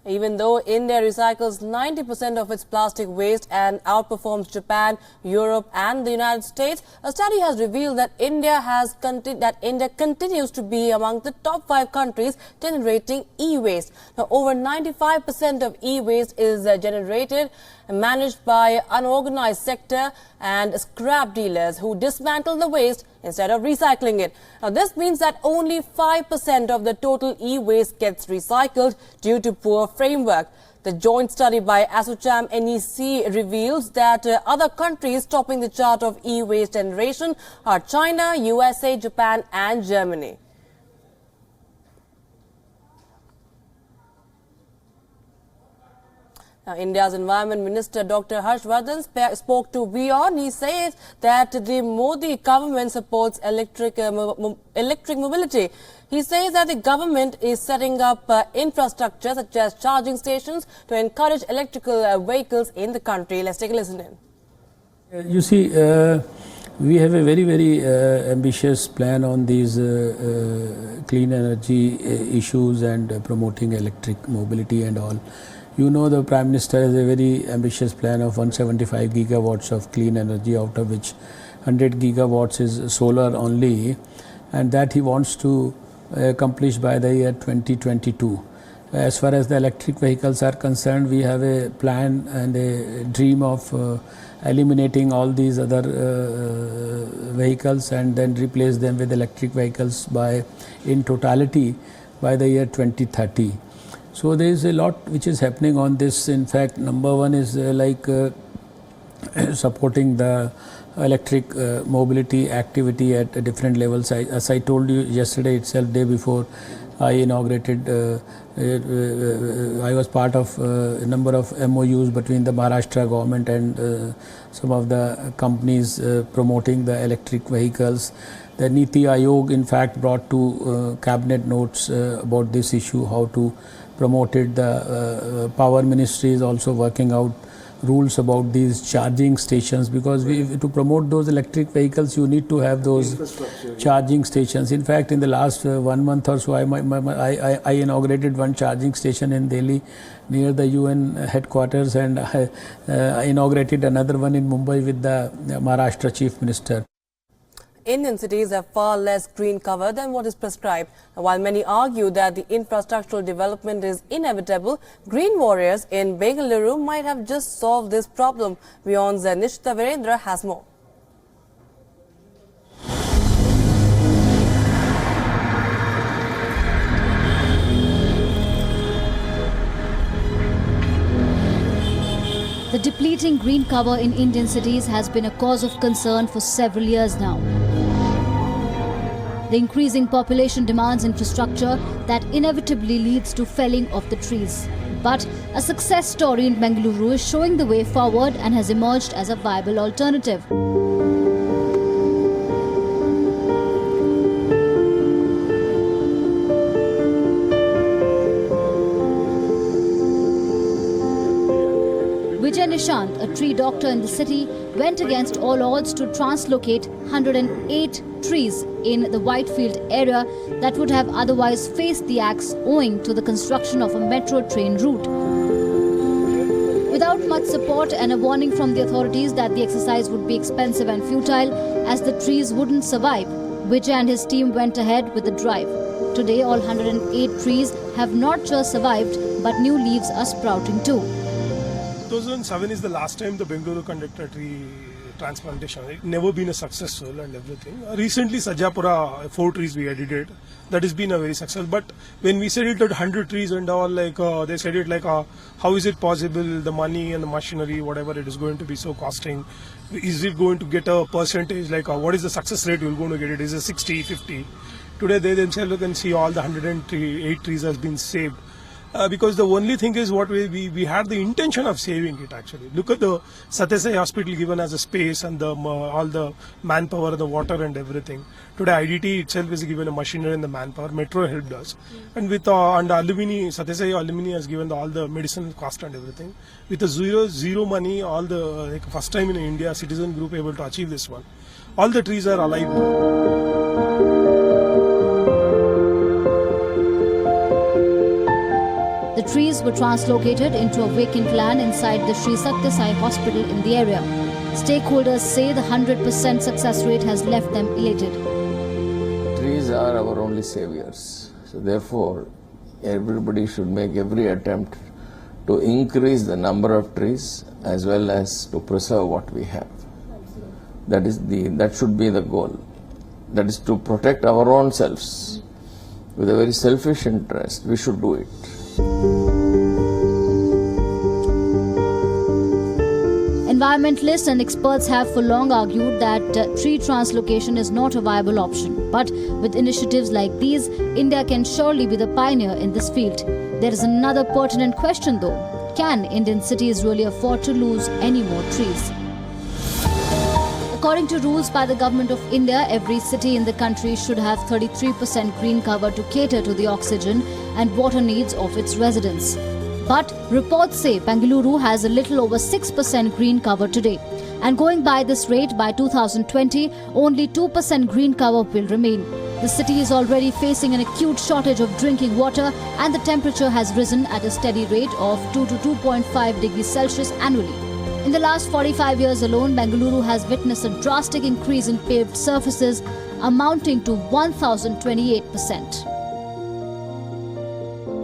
Even though India recycles 90% of its plastic waste and outperforms Japan, Europe and the United States, a study has revealed that India continues to be among the top 5 countries generating e-waste. Now, over 95% of e-waste is generated and managed by unorganized sector and scrap dealers who dismantle the waste instead of recycling it. Now, this means that only 5% of the total e-waste gets recycled due to poor framework. The joint study by ASSOCHAM NEC reveals that other countries topping the chart of e-waste generation are China, USA, Japan and Germany. Now, India's Environment Minister Dr. Harshvardhan spoke to WION. He says that the Modi government supports electric mobility. He says that the government is setting up infrastructure such as charging stations to encourage electrical vehicles in the country. Let's take a listen in. You see, we have a very ambitious plan on these clean energy issues and promoting electric mobility and all. You know, the Prime Minister has a very ambitious plan of 175 gigawatts of clean energy, out of which 100 gigawatts is solar only, and that he wants to accomplish by the year 2022. As far as the electric vehicles are concerned, we have a plan and a dream of eliminating all these other vehicles and then replace them with electric vehicles in totality by the year 2030. So there is a lot which is happening on this. In fact, number one is supporting the electric mobility activity at different levels. As I told you yesterday itself, day before, I inaugurated, I was part of a number of MOUs between the Maharashtra government and some of the companies promoting the electric vehicles. The Niti Aayog in fact brought two cabinet notes about this issue, how to promote it. The Power Ministry is also working out rules about these charging stations, because to promote those electric vehicles you need to have those charging stations. In fact, in the last 1 month or so, I inaugurated one charging station in Delhi near the UN headquarters, and I inaugurated another one in Mumbai with the Maharashtra Chief Minister. Indian cities have far less green cover than what is prescribed. While many argue that the infrastructural development is inevitable, green warriors in Bengaluru might have just solved this problem. WION's Nishita Virendra has more. The depleting green cover in Indian cities has been a cause of concern for several years now. The increasing population demands infrastructure that inevitably leads to felling of the trees. But a success story in Bengaluru is showing the way forward and has emerged as a viable alternative. Vijay Nishanth, a tree doctor in the city, went against all odds to translocate 108 trees in the Whitefield area that would have otherwise faced the axe owing to the construction of a metro train route. Without much support and a warning from the authorities that the exercise would be expensive and futile as the trees wouldn't survive, Vijay and his team went ahead with the drive. Today, all 108 trees have not just survived, but new leaves are sprouting too. 2007 is the last time the Bengaluru conducted a tree transplantation. It never been a successful and everything. Recently, Sajapura, 4 trees we edited. That has been a very successful. But when we said it at 100 trees and all, they said it how is it possible? The money and the machinery, whatever it is going to be so costing. Is it going to get a percentage? What is the success rate you're going to get? It is a 60, 50. Today they themselves can see all the 108 trees has been saved. Because the only thing is what we had the intention of saving it actually. Look at the Satyasai hospital given as a space and the all the manpower, the water and everything. Today IDT itself is given a machinery and the manpower. Metro helped us. And with and alumni, Satyasai alumni has given all the medicine cost and everything. With the zero money, all the first time in India citizen group able to achieve this one. All the trees are alive. The The trees were translocated into a vacant land inside the Sri Sathya Sai Hospital in the area. Stakeholders say the 100% success rate has left them elated. Trees are our only saviors. So therefore, everybody should make every attempt to increase the number of trees as well as to preserve what we have. That should be the goal. That is to protect our own selves. With a very selfish interest, we should do it. Environmentalists and experts have for long argued that tree translocation is not a viable option. But with initiatives like these, India can surely be the pioneer in this field. There is another pertinent question though. Can Indian cities really afford to lose any more trees? According to rules by the Government of India, every city in the country should have 33% green cover to cater to the oxygen and water needs of its residents. But reports say Bengaluru has a little over 6% green cover today. And going by this rate, by 2020, only 2% green cover will remain. The city is already facing an acute shortage of drinking water, and the temperature has risen at a steady rate of 2 to 2.5 degrees Celsius annually. In the last 45 years alone, Bengaluru has witnessed a drastic increase in paved surfaces, amounting to 1,028%.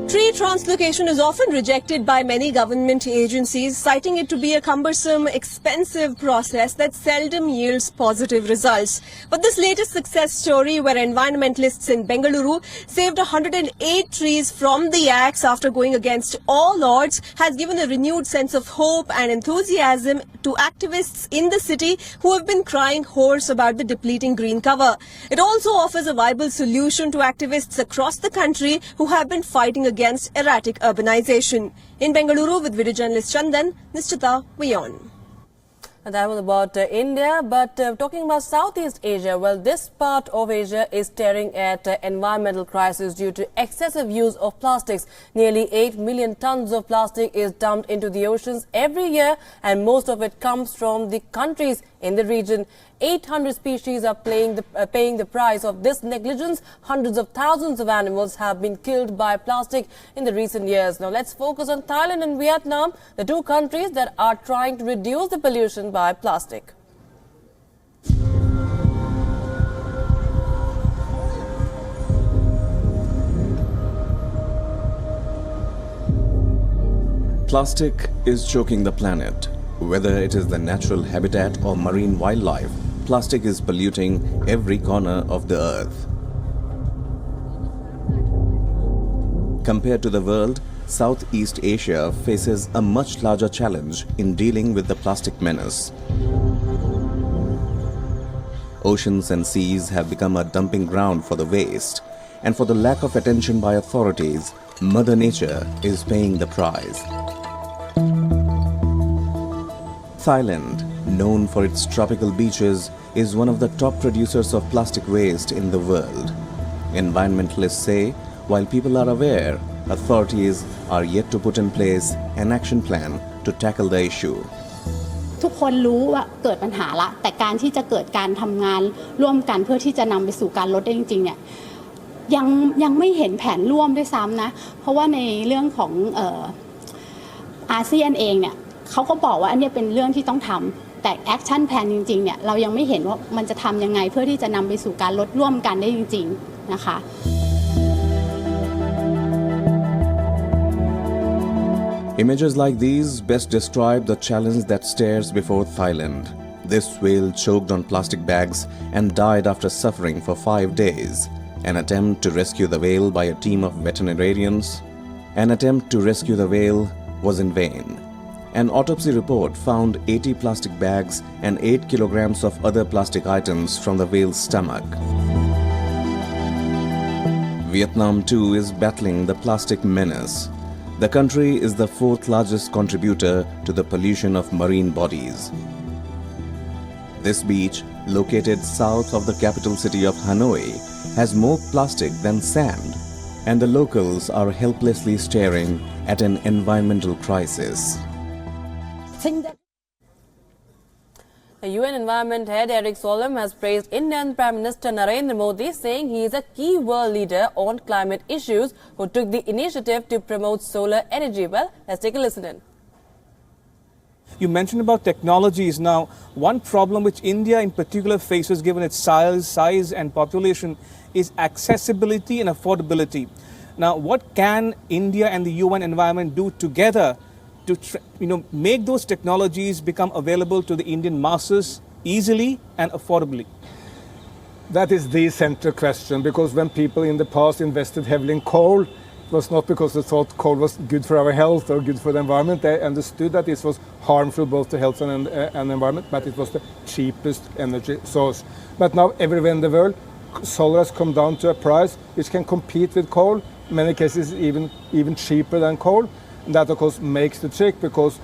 Tree translocation is often rejected by many government agencies, citing it to be a cumbersome, expensive process that seldom yields positive results. But this latest success story, where environmentalists in Bengaluru saved 108 trees from the axe after going against all odds, has given a renewed sense of hope and enthusiasm to activists in the city who have been crying hoarse about the depleting green cover. It also offers a viable solution to activists across the country who have been fighting against erratic urbanization. In Bengaluru with video journalist Chandan, Nishtita, WION. And that was about India, but talking about Southeast Asia, well, this part of Asia is staring at environmental crisis due to excessive use of plastics. Nearly 8 million tons of plastic is dumped into the oceans every year, and most of it comes from the countries in the region. 800 species are paying the price of this negligence. Hundreds of thousands of animals have been killed by plastic in the recent years. Now let's focus on Thailand and Vietnam, the two countries that are trying to reduce the pollution by plastic. Plastic is choking the planet. Whether it is the natural habitat or marine wildlife, plastic is polluting every corner of the earth. Compared to the world, Southeast Asia faces a much larger challenge in dealing with the plastic menace. Oceans and seas have become a dumping ground for the waste, and for the lack of attention by authorities, Mother Nature is paying the price. Thailand, known for its tropical beaches, is one of the top producers of plastic waste in the world. Environmentalists say, while people are aware, authorities are yet to put in place an action plan to tackle the issue. ทุกคนรู้ว่าเกิดปัญหาละแต่การที่จะเกิดการทำงานร่วมกันเพื่อที่จะนำไปสู่การลดได้จริงๆเนี่ยยังไม่เห็นแผนร่วมด้วยซ้ำนะเพราะว่าในเรื่องของอาเซียนเองเนี่ยเขาก็บอกว่าอันนี้เป็นเรื่องที่ต้องทำแต่แอคชั่นแพลนจริงๆเนี่ยเรายังไม่เห็นว่ามันจะทำยังไงเพื่อที่จะนำไปสู่การลดร่วมกันได้จริงๆนะคะ Images like these best describe the challenge that stares before Thailand. This whale choked on plastic bags and died after suffering for 5 days. An attempt to rescue the whale by a team of veterinarians. An attempt to rescue the whale was in vain. An autopsy report found 80 plastic bags and 8 kilograms of other plastic items from the whale's stomach. Vietnam too is battling the plastic menace. The country is the 4th largest contributor to the pollution of marine bodies. This beach, located south of the capital city of Hanoi, has more plastic than sand, and the locals are helplessly staring at an environmental crisis. The UN Environment Head Eric Solheim has praised Indian Prime Minister Narendra Modi, saying he is a key world leader on climate issues who took the initiative to promote solar energy. Well, let's take a listen in. You mentioned about technologies. Now, one problem which India in particular faces, given its size and population, is accessibility and affordability. Now, what can India and the UN environment do together to make those technologies become available to the Indian masses easily and affordably? That is the central question, because when people in the past invested heavily in coal, it was not because they thought coal was good for our health or good for the environment. They understood that it was harmful both to health and environment, but it was the cheapest energy source. But now everywhere in the world, solar has come down to a price which can compete with coal, in many cases even cheaper than coal. And that of course makes the trick, because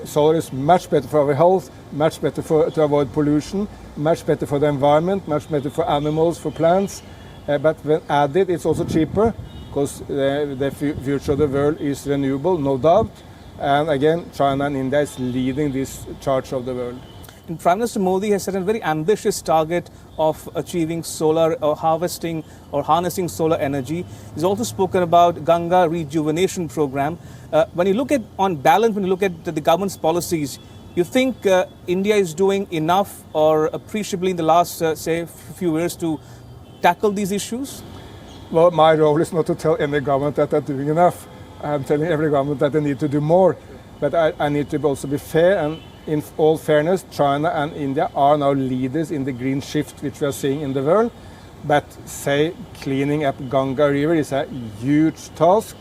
solar is much better for our health, much better to avoid pollution, much better for the environment, much better for animals, for plants. But when added, it's also cheaper, because the future of the world is renewable, no doubt. And again, China and India is leading this charge of the world. And Prime Minister Modi has set a very ambitious target of achieving solar or harvesting or harnessing solar energy. He's also spoken about Ganga rejuvenation program. When you look at, on balance, when you look at the government's policies, you think India is doing enough or appreciably in the last, say, few years to tackle these issues? Well, my role is not to tell any government that they're doing enough. I'm telling every government that they need to do more. But I need to also be fair, and in all fairness, China and India are now leaders in the green shift which we are seeing in the world. But say cleaning up Ganga River is a huge task.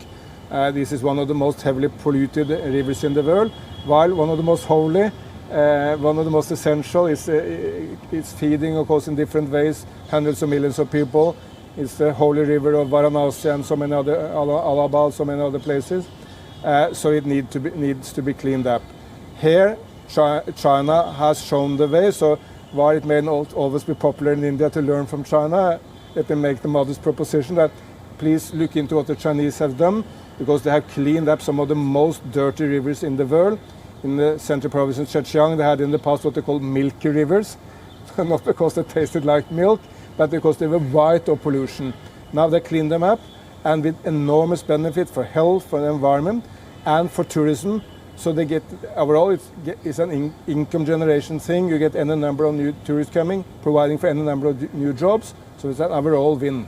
This is one of the most heavily polluted rivers in the world, while one of the most holy, one of the most essential is feeding, of course, in different ways, hundreds of millions of people. It's the holy river of Varanasi and so many other, Allahabad, so many other places. So it needs to be cleaned up. Here, China has shown the way, so while it may not always be popular in India to learn from China, let me make the modest proposition that please look into what the Chinese have done, because they have cleaned up some of the most dirty rivers in the world. In the central province of Zhejiang, they had in the past what they call milky rivers, not because they tasted like milk, but because they were white of pollution. Now they clean them up, and with enormous benefit for health, for the environment, and for tourism. So they get, overall, it's an income generation thing. You get any number of new tourists coming, providing for any number of new jobs. So it's an overall win.